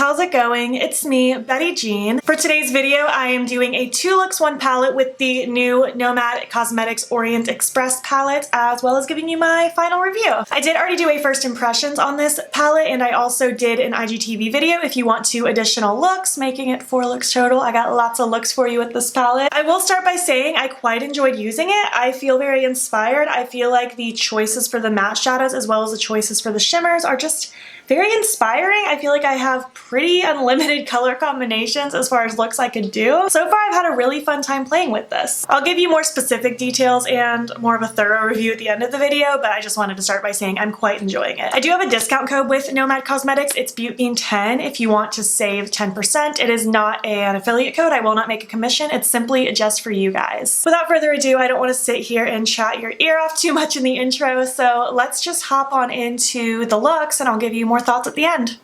how's it going? It's me, Betty Jean. For today's video, I am doing a 2 looks 1 palette with the new Nomad Cosmetics Orient Express palette, as well as giving you my final review. I did already do a first impressions on this palette, and I also did an IGTV video if you want 2 additional looks, making it 4 looks total. I got lots of looks for you with this palette. I will start by saying I quite enjoyed using it. I feel very inspired. I feel like the choices for the matte shadows as well as the choices for the shimmers are just very inspiring. I feel like I have pretty unlimited color combinations as far as looks I could do. So far I've had a really fun time playing with this. I'll give you more specific details and more of a thorough review at the end of the video, but I just wanted to start by saying I'm quite enjoying it. I do have a discount code with Nomad Cosmetics. It's BeautyBean10 if you want to save 10%. It is not an affiliate code. I will not make a commission. It's simply just for you guys. Without further ado, I don't want to sit here and chat your ear off too much in the intro, so let's just hop on into the looks and I'll give you more thoughts at the end.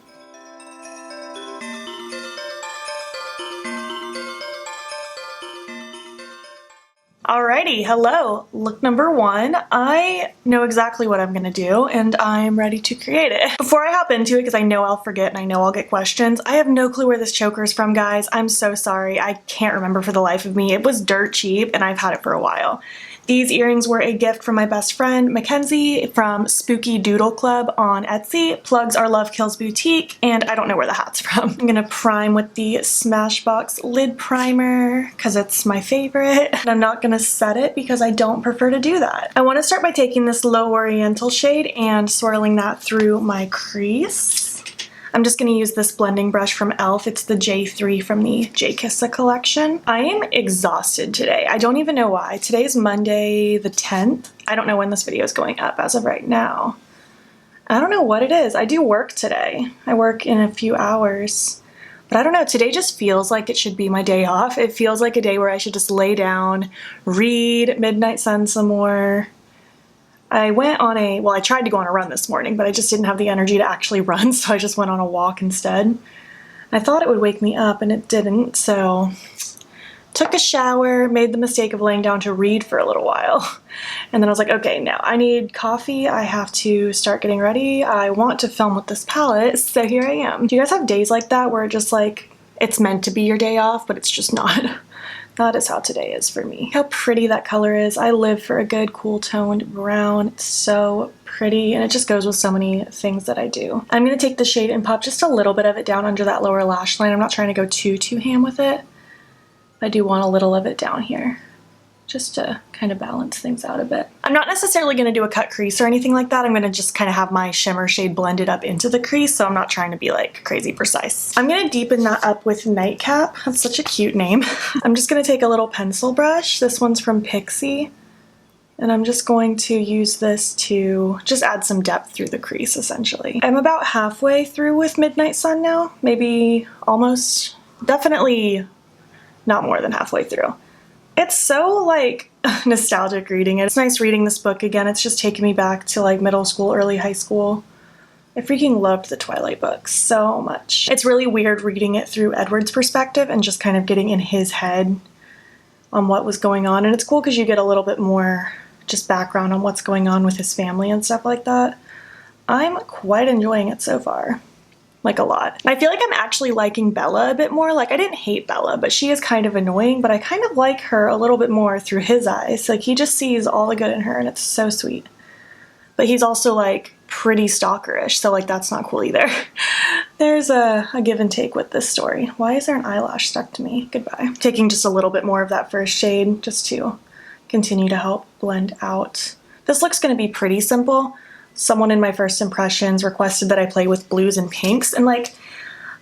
Alrighty, hello. Look number 1. I know exactly what I'm gonna do and I'm ready to create it. Before I hop into it, because I know I'll forget and I know I'll get questions, I have no clue where this choker is from, guys. I'm so sorry. I can't remember for the life of me. It was dirt cheap and I've had it for a while. These earrings were a gift from my best friend, Mackenzie, from Spooky Doodle Club on Etsy. Plugs are Love Kills Boutique, and I don't know where the hat's from. I'm gonna prime with the Smashbox lid primer, because it's my favorite. And I'm not gonna set it because I don't prefer to do that. I wanna start by taking this low oriental shade and swirling that through my crease. I'm just going to use this blending brush from e.l.f. It's the J3 from the J Kissa collection. I am exhausted today. I don't even know why. Today is Monday the 10th. I don't know when this video is going up as of right now. I don't know what it is. I do work today. I work in a few hours. But I don't know, today just feels like it should be my day off. It feels like a day where I should just lay down, read Midnight Sun some more. I went on I tried to go on a run this morning, but I just didn't have the energy to actually run, so I just went on a walk instead. I thought it would wake me up, and it didn't, so took a shower, made the mistake of laying down to read for a little while. And then I was like, okay, now I need coffee, I have to start getting ready, I want to film with this palette, so here I am. Do you guys have days like that where it just like, it's meant to be your day off, but it's just not? That is how today is for me. How pretty that color is. I live for a good cool toned brown. It's so pretty and it just goes with so many things that I do. I'm gonna take the shade and pop just a little bit of it down under that lower lash line. I'm not trying to go too ham with it. I do want a little of it down here, just to kind of balance things out a bit. I'm not necessarily going to do a cut crease or anything like that. I'm going to just kind of have my shimmer shade blended up into the crease, so I'm not trying to be like crazy precise. I'm going to deepen that up with Nightcap. That's such a cute name. I'm just going to take a little pencil brush. This one's from Pixi. And I'm just going to use this to just add some depth through the crease, essentially. I'm about halfway through with Midnight Sun now. Maybe almost, definitely not more than halfway through. It's so like nostalgic reading it. It's nice reading this book again. It's just taking me back to like middle school, early high school. I freaking loved the Twilight books so much. It's really weird reading it through Edward's perspective and just kind of getting in his head on what was going on. And it's cool because you get a little bit more just background on what's going on with his family and stuff like that. I'm quite enjoying it so far. Like a lot. And I feel like I'm actually liking Bella a bit more. Like I didn't hate Bella, but she is kind of annoying, but I kind of like her a little bit more through his eyes. Like he just sees all the good in her and it's so sweet. But he's also like pretty stalkerish, so like that's not cool either. There's a give and take with this story. Why is there an eyelash stuck to me? Goodbye. Taking just a little bit more of that first shade just to continue to help blend out. This looks going to be pretty simple. Someone in my first impressions requested that I play with blues and pinks, and like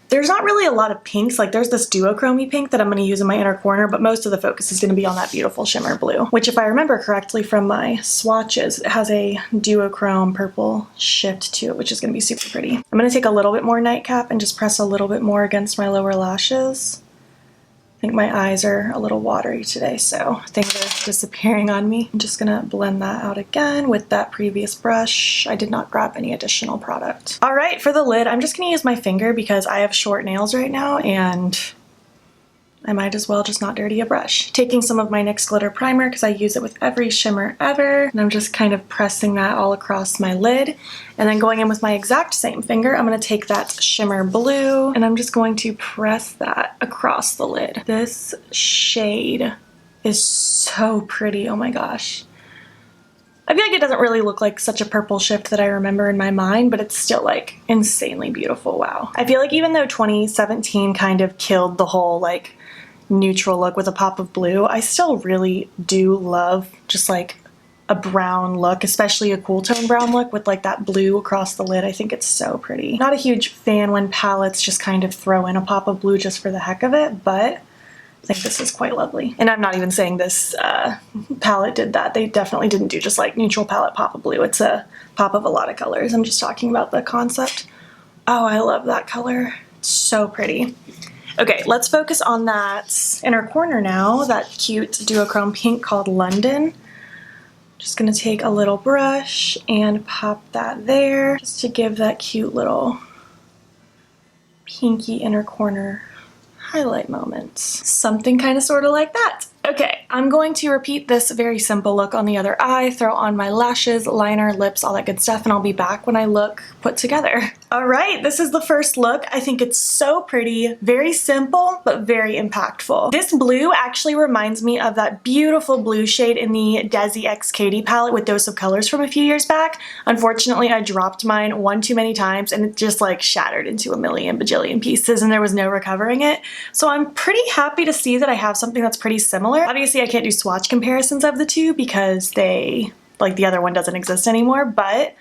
there's not really a lot of pinks. Like there's this duochrome pink that I'm going to use in my inner corner, but most of the focus is going to be on that beautiful shimmer blue, which if I remember correctly from my swatches, it has a duochrome purple shift to it, which is going to be super pretty. I'm going to take a little bit more Nightcap and just press a little bit more against my lower lashes. I think my eyes are a little watery today, so things are disappearing on me. I'm just gonna blend that out again with that previous brush. I did not grab any additional product. All right, for the lid, I'm just gonna use my finger because I have short nails right now and I might as well just not dirty a brush. Taking some of my NYX Glitter Primer because I use it with every shimmer ever, and I'm just kind of pressing that all across my lid, and then going in with my exact same finger, I'm going to take that shimmer blue, and I'm just going to press that across the lid. This shade is so pretty, oh my gosh. I feel like it doesn't really look like such a purple shift that I remember in my mind, but it's still like insanely beautiful, wow. I feel like even though 2017 kind of killed the whole like neutral look with a pop of blue, I still really do love just like a brown look, especially a cool tone brown look with like that blue across the lid. I think it's so pretty. Not a huge fan when palettes just kind of throw in a pop of blue just for the heck of it, but I think this is quite lovely. And I'm not even saying this palette did that. They definitely didn't do just like neutral palette pop of blue. It's a pop of a lot of colors. I'm just talking about the concept. Oh, I love that color. It's so pretty. Okay, let's focus on that inner corner now, that cute duochrome pink called London. Just gonna take a little brush and pop that there just to give that cute little pinky inner corner highlight moments. Something kind of sort of like that. Okay, I'm going to repeat this very simple look on the other eye, throw on my lashes, liner, lips, all that good stuff, and I'll be back when I look put together. All right, this is the first look. I think it's so pretty, very simple, but very impactful. This blue actually reminds me of that beautiful blue shade in the Daze X Katie palette with Dose of Colors from a few years back. Unfortunately, I dropped mine one too many times and it just like shattered into a million bajillion pieces and there was no recovering it. So I'm pretty happy to see that I have something that's pretty similar. Obviously, I can't do swatch comparisons of the two because they, like the other one doesn't exist anymore, but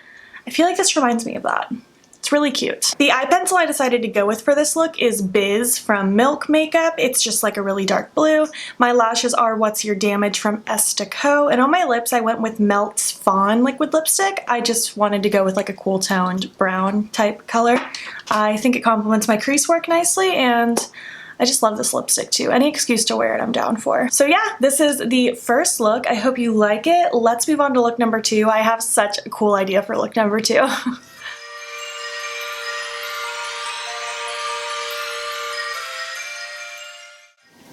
I feel like this reminds me of that. It's really cute. The eye pencil I decided to go with for this look is Biz from Milk Makeup. It's just like a really dark blue. My lashes are What's Your Damage from Esta, and on my lips I went with Melt's Fawn liquid lipstick. I just wanted to go with like a cool toned brown type color. I think it complements my crease work nicely and I just love this lipstick too. Any excuse to wear it I'm down for. So yeah, this is the first look. I hope you like it. Let's move on to look number two. I have such a cool idea for look number two.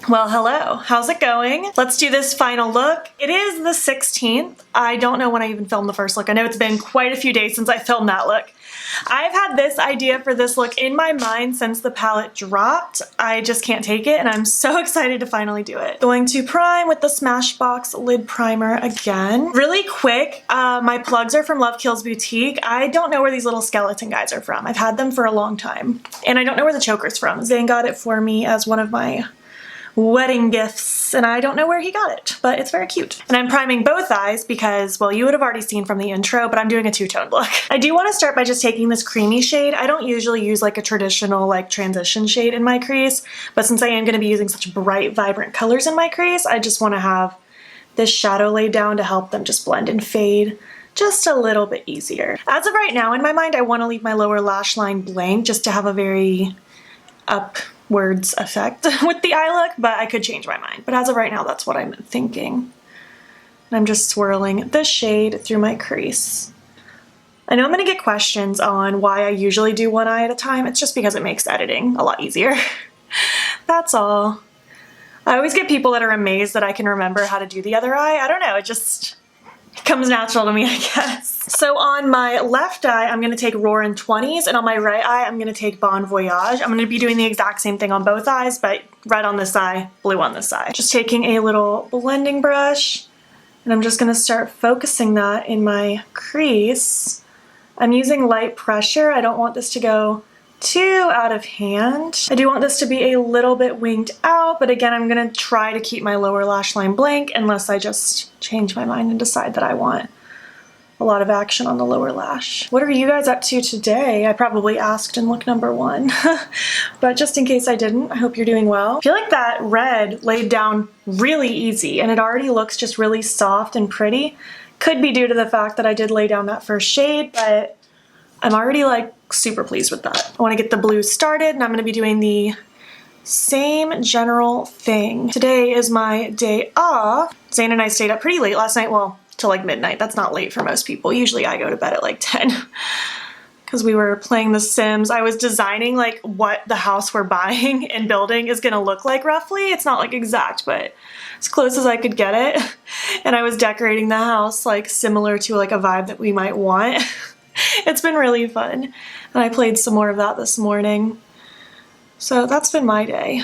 Well, hello. How's it going? Let's do this final look. It is the 16th. I don't know when I even filmed the first look. I know it's been quite a few days since I filmed that look. I've had this idea for this look in my mind since the palette dropped. I just can't take it and I'm so excited to finally do it. Going to prime with the Smashbox lid primer again. Really quick, my plugs are from Love Kills Boutique. I don't know where these little skeleton guys are from. I've had them for a long time. And I don't know where the choker's from. Zane got it for me as one of my wedding gifts and I don't know where he got it, but it's very cute. And I'm priming both eyes because, well, you would have already seen from the intro, but I'm doing a two-tone look. I do want to start by just taking this creamy shade. I don't usually use like a traditional like transition shade in my crease, but since I am going to be using such bright, vibrant colors in my crease, I just want to have this shadow laid down to help them just blend and fade just a little bit easier. As of right now, in my mind, I want to leave my lower lash line blank just to have a very upwards effect with the eye look, but I could change my mind. But as of right now, that's what I'm thinking. And I'm just swirling this shade through my crease. I know I'm going to get questions on why I usually do one eye at a time. It's just because it makes editing a lot easier. That's all. I always get people that are amazed that I can remember how to do the other eye. I don't know, it just comes natural to me, I guess. So on my left eye, I'm going to take Roarin' 20s, and on my right eye, I'm going to take Bon Voyage. I'm going to be doing the exact same thing on both eyes, but red on this eye, blue on this eye. Just taking a little blending brush, and I'm just going to start focusing that in my crease. I'm using light pressure. I don't want this to go too out of hand. I do want this to be a little bit winged out, but again, I'm going to try to keep my lower lash line blank unless I just change my mind and decide that I want a lot of action on the lower lash. What are you guys up to today? I probably asked in look number one, but just in case I didn't, I hope you're doing well. I feel like that red laid down really easy and it already looks just really soft and pretty. Could be due to the fact that I did lay down that first shade, but I'm already like super pleased with that. I want to get the blue started and I'm going to be doing the same general thing. Today is my day off. Zane and I stayed up pretty late last night, well, till like midnight. That's not late for most people. Usually I go to bed at like 10. because we were playing The Sims. I was designing like what the house we're buying and building is gonna look like roughly. It's not like exact, but as close as I could get it. And I was decorating the house like similar to like a vibe that we might want. It's been really fun. And I played some more of that this morning. So that's been my day.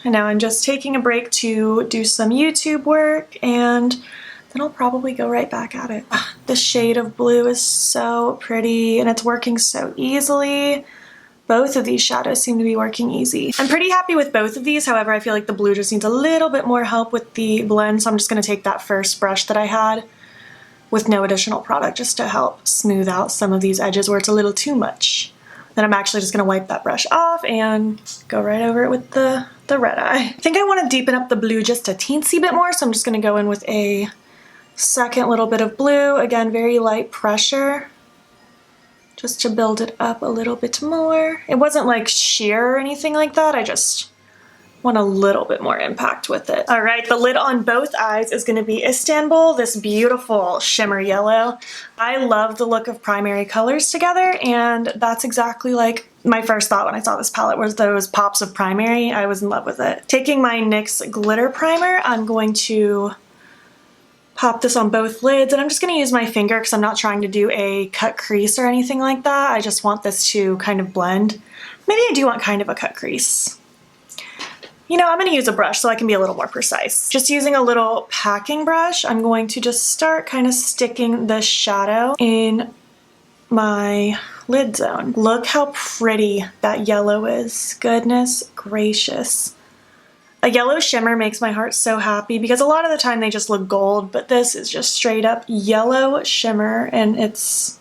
And now I'm just taking a break to do some YouTube work, and then I'll probably go right back at it. The shade of blue is so pretty and it's working so easily. Both of these shadows seem to be working easy. I'm pretty happy with both of these. However, I feel like the blue just needs a little bit more help with the blend. So I'm just gonna take that first brush that I had with no additional product just to help smooth out some of these edges where it's a little too much. Then I'm actually just gonna wipe that brush off and go right over it with the red eye. I think I wanna deepen up the blue just a teensy bit more, so I'm just gonna go in with a second little bit of blue. Again, very light pressure, just to build it up a little bit more. It wasn't like sheer or anything like that, I just want a little bit more impact with it. All right, the lid on both eyes is gonna be Istanbul, this beautiful shimmer yellow. I love the look of primary colors together, and that's exactly like my first thought when I saw this palette was those pops of primary. I was in love with it. Taking my NYX Glitter Primer, I'm going to pop this on both lids, and I'm just gonna use my finger because I'm not trying to do a cut crease or anything like that. I just want this to kind of blend. Maybe I do want kind of a cut crease. You know, I'm gonna use a brush so I can be a little more precise. Just using a little packing brush, I'm going to just start kind of sticking the shadow in my lid zone. Look how pretty that yellow is. Goodness gracious. A yellow shimmer makes my heart so happy because a lot of the time they just look gold, but this is just straight up yellow shimmer and it's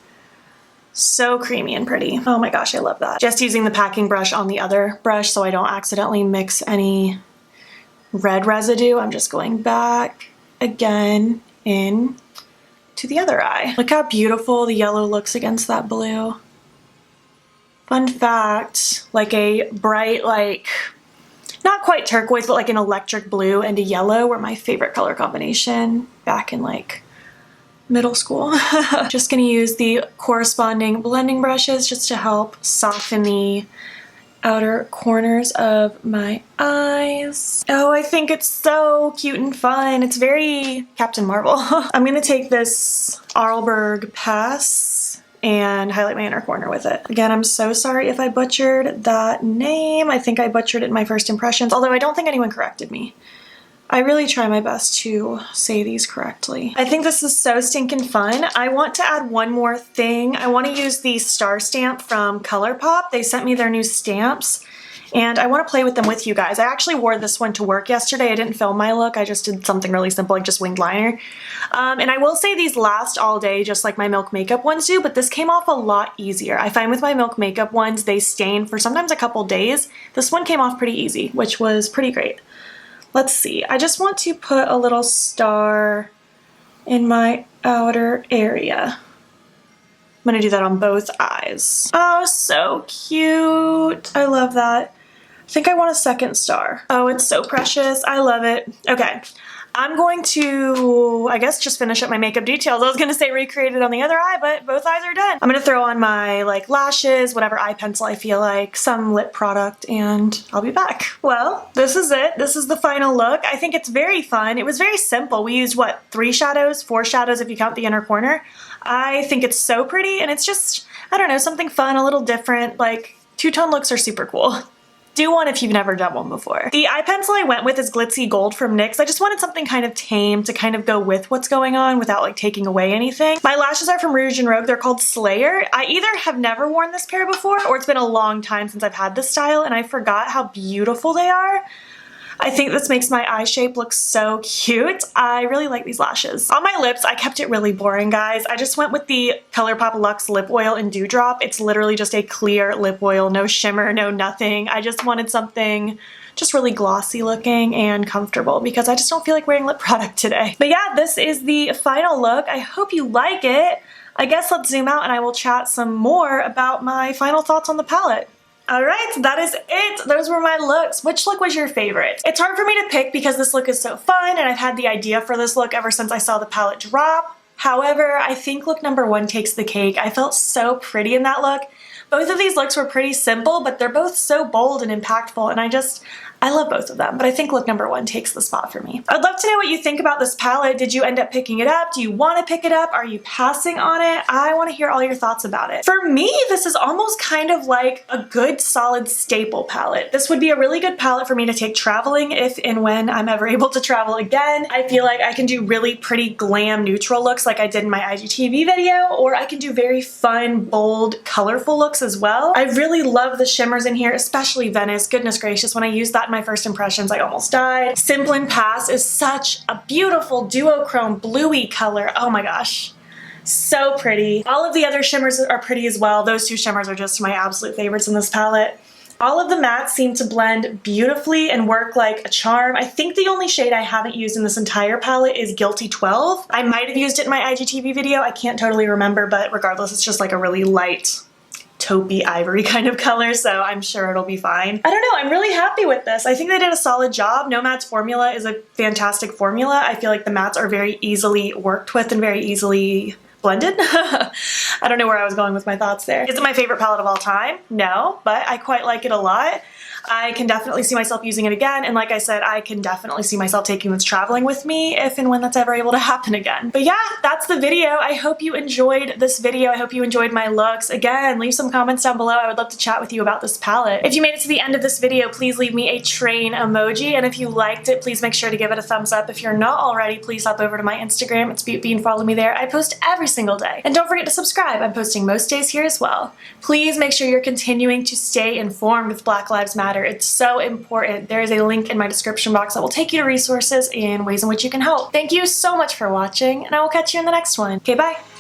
so creamy and pretty. Oh my gosh, I love that. Just using the packing brush on the other brush so I don't accidentally mix any red residue. I'm just going back again in to the other eye. Look how beautiful the yellow looks against that blue. Fun fact, like a bright, like, not quite turquoise, but like an electric blue and a yellow were my favorite color combination back in like middle school. Just gonna use the corresponding blending brushes just to help soften the outer corners of my eyes. Oh, I think it's so cute and fun. It's very Captain Marvel. I'm gonna take this Arlberg Pass and highlight my inner corner with it. Again, I'm so sorry if I butchered that name. I think I butchered it in my first impressions, although I don't think anyone corrected me. I really try my best to say these correctly. I think this is so stinking fun. I want to add one more thing. I want to use the star stamp from ColourPop. They sent me their new stamps and I want to play with them with you guys. I actually wore this one to work yesterday. I didn't film my look. I just did something really simple, like just winged liner. And I will say these last all day, just like my Milk Makeup ones do, but this came off a lot easier. I find with my Milk Makeup ones, they stain for sometimes a couple days. This one came off pretty easy, which was pretty great. Let's see, I just want to put a little star in my outer area. I'm gonna do that on both eyes. Oh, so cute. I love that. I think I want a second star. Oh, it's so precious. I love it. Okay, I'm going to, I guess, just finish up my makeup details. I was gonna say recreate it on the other eye, but both eyes are done. I'm gonna throw on my like lashes, whatever eye pencil I feel like, some lip product, and I'll be back. Well, this is it. This is the final look. I think it's very fun. It was very simple. We used, what, 3 shadows? 4 shadows if you count the inner corner. I think it's so pretty, and it's just, I don't know, something fun, a little different. Like, two-tone looks are super cool. Do one if you've never done one before. The eye pencil I went with is Glitzy Gold from NYX. I just wanted something kind of tame to kind of go with what's going on without like taking away anything. My lashes are from Rouge and Rogue. They're called Slayer. I either have never worn this pair before or it's been a long time since I've had this style and I forgot how beautiful they are. I think this makes my eye shape look so cute. I really like these lashes. On my lips, I kept it really boring, guys. I just went with the ColourPop Luxe Lip Oil in Dewdrop. It's literally just a clear lip oil, no shimmer, no nothing. I just wanted something just really glossy looking and comfortable because I just don't feel like wearing lip product today. But yeah, this is the final look. I hope you like it. I guess let's zoom out and I will chat some more about my final thoughts on the palette. Alright, that is it. Those were my looks. Which look was your favorite? It's hard for me to pick because this look is so fun and I've had the idea for this look ever since I saw the palette drop. However, I think look number 1 takes the cake. I felt so pretty in that look. Both of these looks were pretty simple, but they're both so bold and impactful, and I love both of them, but I think look number 1 takes the spot for me. I'd love to know what you think about this palette. Did you end up picking it up? Do you want to pick it up? Are you passing on it? I want to hear all your thoughts about it. For me, this is almost kind of like a good solid staple palette. This would be a really good palette for me to take traveling if and when I'm ever able to travel again. I feel like I can do really pretty glam neutral looks like I did in my IGTV video, or I can do very fun, bold, colorful looks as well. I really love the shimmers in here, especially Venice. Goodness gracious, when I used that in my first impressions, I almost died. Simple and Pass is such a beautiful duochrome bluey color. Oh my gosh. So pretty. All of the other shimmers are pretty as well. Those 2 shimmers are just my absolute favorites in this palette. All of the mattes seem to blend beautifully and work like a charm. I think the only shade I haven't used in this entire palette is Guilty 12. I might have used it in my IGTV video. I can't totally remember, but regardless, it's just like a really light taupey ivory kind of color, so I'm sure it'll be fine. I don't know, I'm really happy with this. I think they did a solid job. Nomad's formula is a fantastic formula. I feel like the mattes are very easily worked with and very easily blended. I don't know where I was going with my thoughts there. Is it my favorite palette of all time? No, but I quite like it a lot. I can definitely see myself using it again, and like I said, I can definitely see myself taking this traveling with me if and when that's ever able to happen again. But yeah, that's the video. I hope you enjoyed this video. I hope you enjoyed my looks. Again, leave some comments down below. I would love to chat with you about this palette. If you made it to the end of this video, please leave me a train emoji, and if you liked it, please make sure to give it a thumbs up. If you're not already, please hop over to my Instagram. It's BeautBee and follow me there. I post every single day. And don't forget to subscribe. I'm posting most days here as well. Please make sure you're continuing to stay informed with Black Lives Matter. It's so important. There is a link in my description box that will take you to resources and ways in which you can help. Thank you so much for watching, and I will catch you in the next one. Okay, bye.